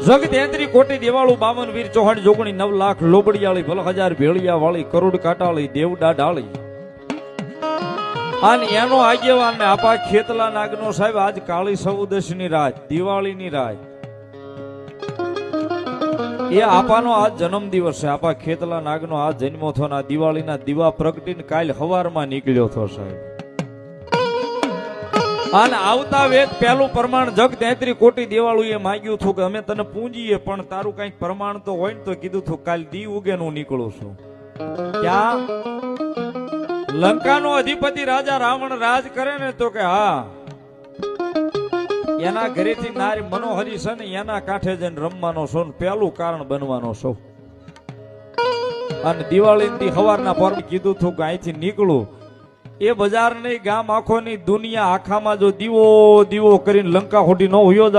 જગતેન્દ્રી કોટી દેવાળું 52 વીર ચૌહાણ જોગણી 9 લાખ લોબડિયાળી ભલ હજાર ભેળિયા વાળી કરોડ કાટાળી દેવડા ડાળી અને એનો આગેવાન ને આપા ખેતલા નાગનો સાહેબ આજ કાળી ચૌદશની રાત દિવાળીની રાત એ આપાનો આજ જન્મ દિવસ છે. આપા ખેતલા નાગનો આજ જન્મો થયો ને આ દિવાળીના દીવા પ્રગટીને કાલ હવારમાં નીકળ્યો થયો સાહેબ. અને આવતા વેદ પહેલું પ્રમાણ જગ 33 કોટી દેવાળું એ માંગ્યું હતું કે અમે તને પૂંજીએ પણ તારું કઈક પ્રમાણ તો હોય ને તો કીધું હતું કાલ દી ઉગે હું નીકળું છું. ક્યાં લંકાનો અધિપતિ રાજા રાવણ રાજ કરે ને તો કે હા એના ઘરેથી નારી મનોહરી છે ને એના કાંઠે જઈને રમવાનો છો ને પહેલું કારણ બનવાનો છો. અને દિવાળી સવારના પર કીધું હતું કે અહીંથી નીકળું એ બજાર નહીં ગામ આખોની દુનિયા આખામાં જો દીવો દીવો કરીને લંકા ખોટી ન હોયો